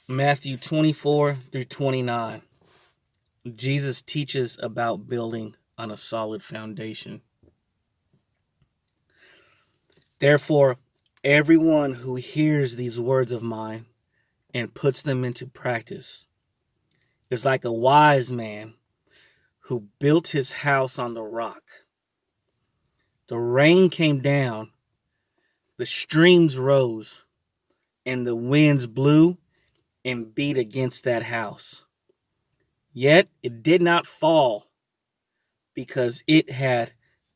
Matthew 24 through 29. Jesus teaches about building on a solid foundation. Therefore, everyone who hears these words of mine and puts them into practice is like a wise man who built his house on the rock. The rain came down, the streams rose, and the winds blew and beat against that house. Yet it did not fall because it had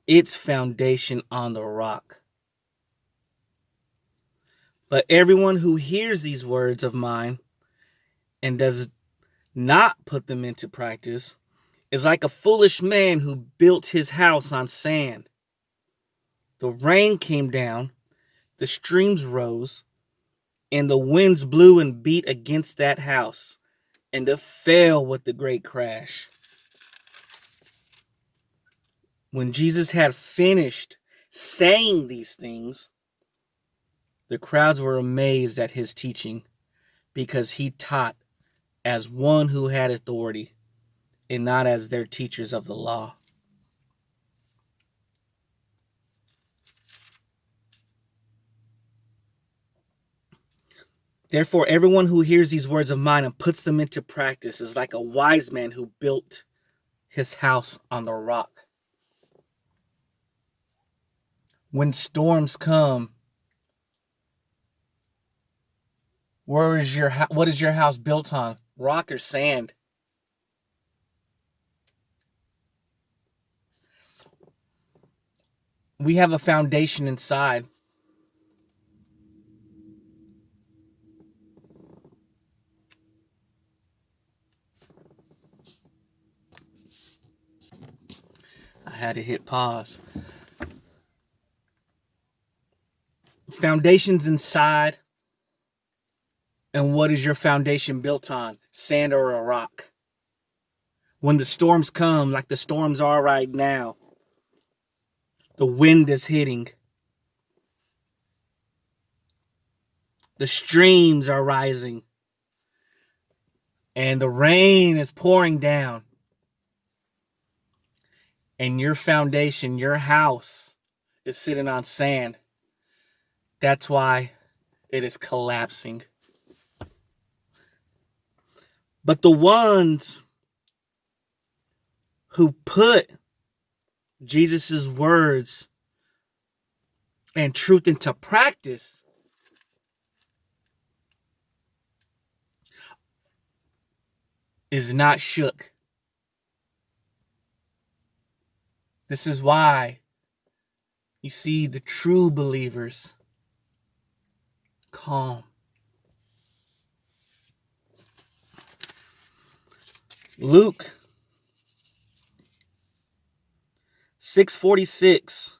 its foundation on the rock. But everyone who hears these words of mine and does not put them into practice is like a foolish man who built his house on sand. The rain came down, the streams rose, and the winds blew and beat against that house, and it fell with a great crash. When Jesus had finished saying these things, the crowds were amazed at his teaching, because he taught as one who had authority and not as their teachers of the law. Therefore, everyone who hears these words of mine and puts them into practice is like a wise man who built his house on the rock. When storms come, what is your house built on? Rock or sand? We have a foundation inside. I had to hit pause. Foundation's inside. And what is your foundation built on? Sand or a rock? When the storms come, like the storms are right now, the wind is hitting, the streams are rising, and the rain is pouring down, and your foundation, your house, is sitting on sand. That's why it is collapsing. But the ones who put Jesus' words and truth into practice is not shook. This is why you see the true believers calm. Luke 6:46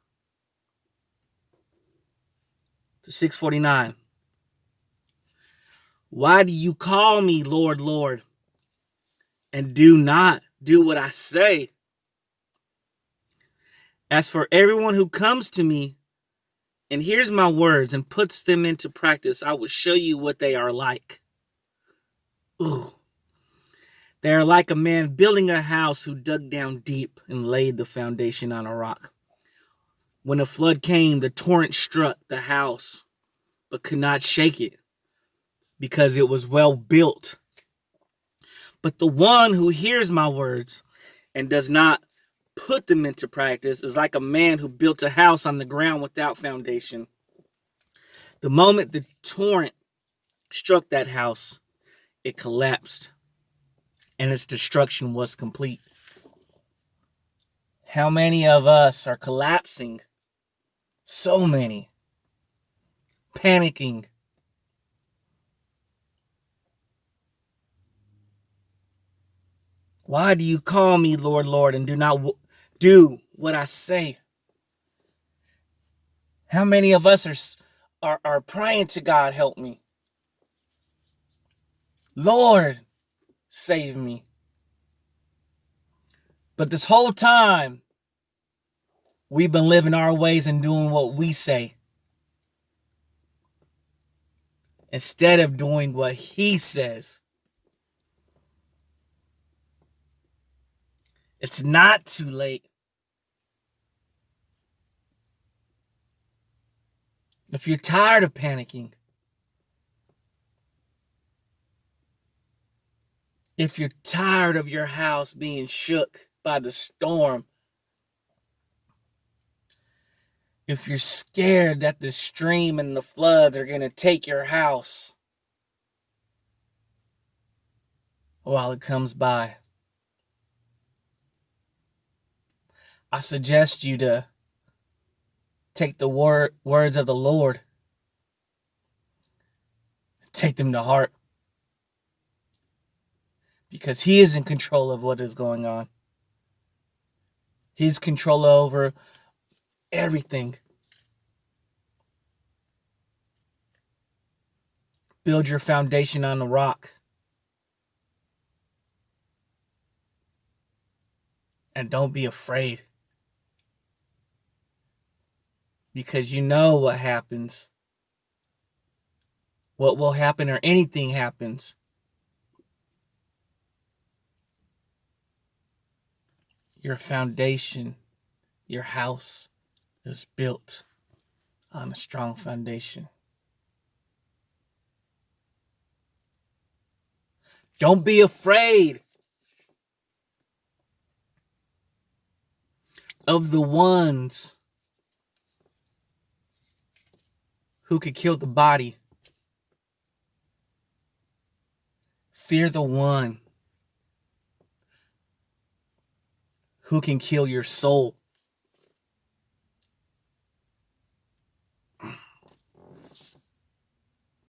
to 6:49. Why do you call me Lord, Lord, and do not do what I say? As for everyone who comes to me and hears my words and puts them into practice, I will show you what they are like. Ooh. They are like a man building a house who dug down deep and laid the foundation on a rock. When a flood came, the torrent struck the house, but could not shake it, because it was well built. But the one who hears my words and does not put them into practice is like a man who built a house on the ground without foundation. The moment the torrent struck that house, it collapsed, and its destruction was complete. How many of us are collapsing? So many. Panicking. Why do you call me Lord, Lord, and do not do what I say? How many of us are praying to God, help me? Lord, save me. But this whole time, we've been living our ways and doing what we say. instead of doing what he says. It's not too late. If you're tired of panicking, if you're tired of your house being shook by the storm, if you're scared that the stream and the floods are going to take your house while it comes by, I suggest you to take the words of the Lord, take them to heart, because he is in control of what is going on. He's control over everything. Build your foundation on the rock. And don't be afraid. Because you know what happens. What will happen, or anything happens. Your foundation, your house is built on a strong foundation. Don't be afraid of the ones who could kill the body. Fear the one who can kill your soul.